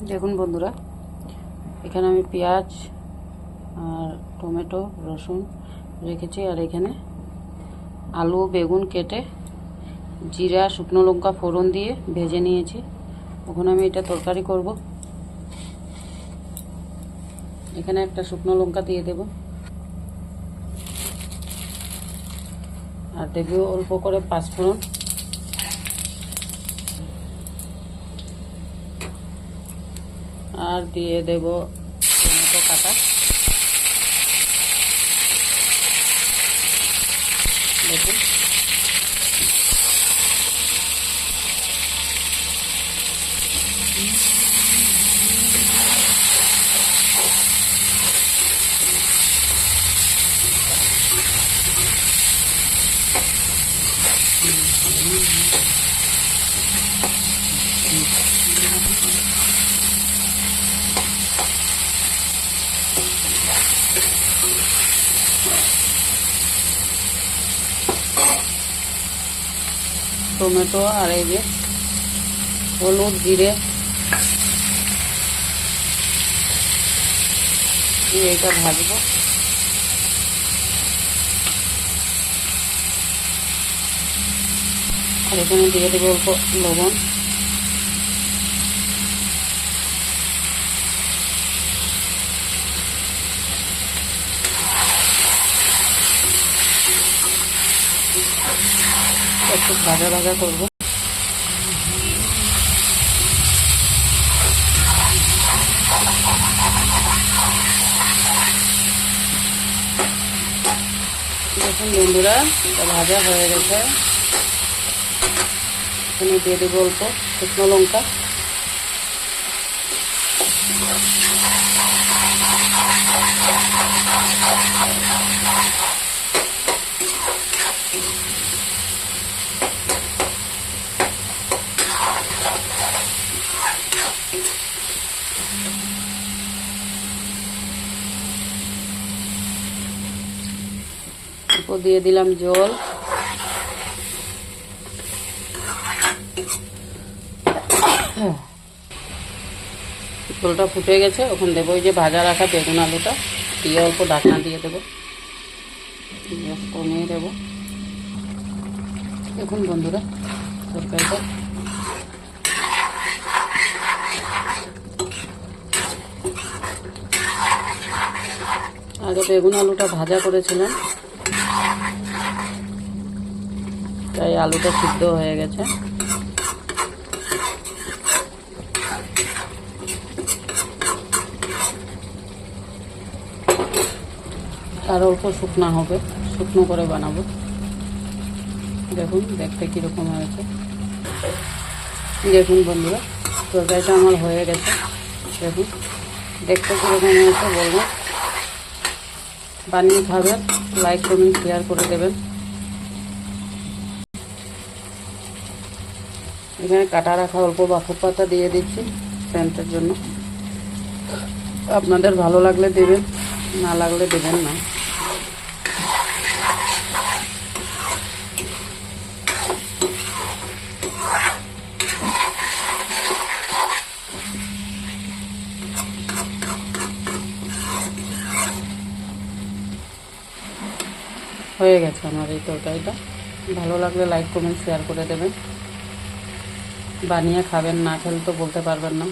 দেখুন বন্ধুরা, এখানে আমি পেঁয়াজ আর টমেটো রসুন রেখেছি, আর এখানে আলু বেগুন কেটে জিরা শুকনো লঙ্কা ফোড়ন দিয়ে ভেজে নিয়েছি। ওখানে আমি এটা তরকারি করব। এখানে একটা শুকনো লঙ্কা দিয়ে দেব, আর দেব অল্প করে পাঁচফোড়ন, আর দিয়ে দেব টমেটো কাটা। দেখুন টমেটো আর এই যে হলুদ জিরে দিয়ে এটা ভাজবো। আর এখানে দিয়ে দেবো অল্প লবণ, একটু ভাজা ভাজা করবো। দেখুন বন্ধুরা, এটা ভাজা হয়ে গেছে। এখানে দিয়ে দেবো অল্প শুকনো লঙ্কা, উপর দিয়ে দিলাম জল। জলটা ফুটে গেছে, ওখানে দেবো ওই যে ভাজা রাখা বেগুন আলুটা দিয়ে অল্প ঢাকনা দিয়ে দেবো, গ্যাস কমিয়ে দেবো। দেখুন বন্ধুরা, তরকারিটা আগে বেগুন আলুটা ভাজা করেছিলাম, তাই আলুটা সিদ্ধ হয়ে গেছে। আর অল্প শুকনা হবে, শুকনো করে বানাবো। দেখুন দেখতে কীরকম হয়েছে। দেখুন বন্ধুরা, তরকারিটা আমার হয়ে গেছে। দেখুন দেখতে কীরকম হয়েছে বলবো। বানিয়ে খাবেন, লাইক কমেন্ট শেয়ার করে দেবেন। এখানে কাটা রাখা অল্প বাখর পাতা দিয়ে দিচ্ছি সেন্টের জন্য। আপনাদের ভালো লাগলে দেবেন, না লাগলে দেবেন না। হয়ে গেছে আমার এই তরকারিটা। ভালো লাগলে লাইক কমেন্ট শেয়ার করে দেবেন। বানিয়ে খাবেন, না খেলে তো বলতে পারবেন না।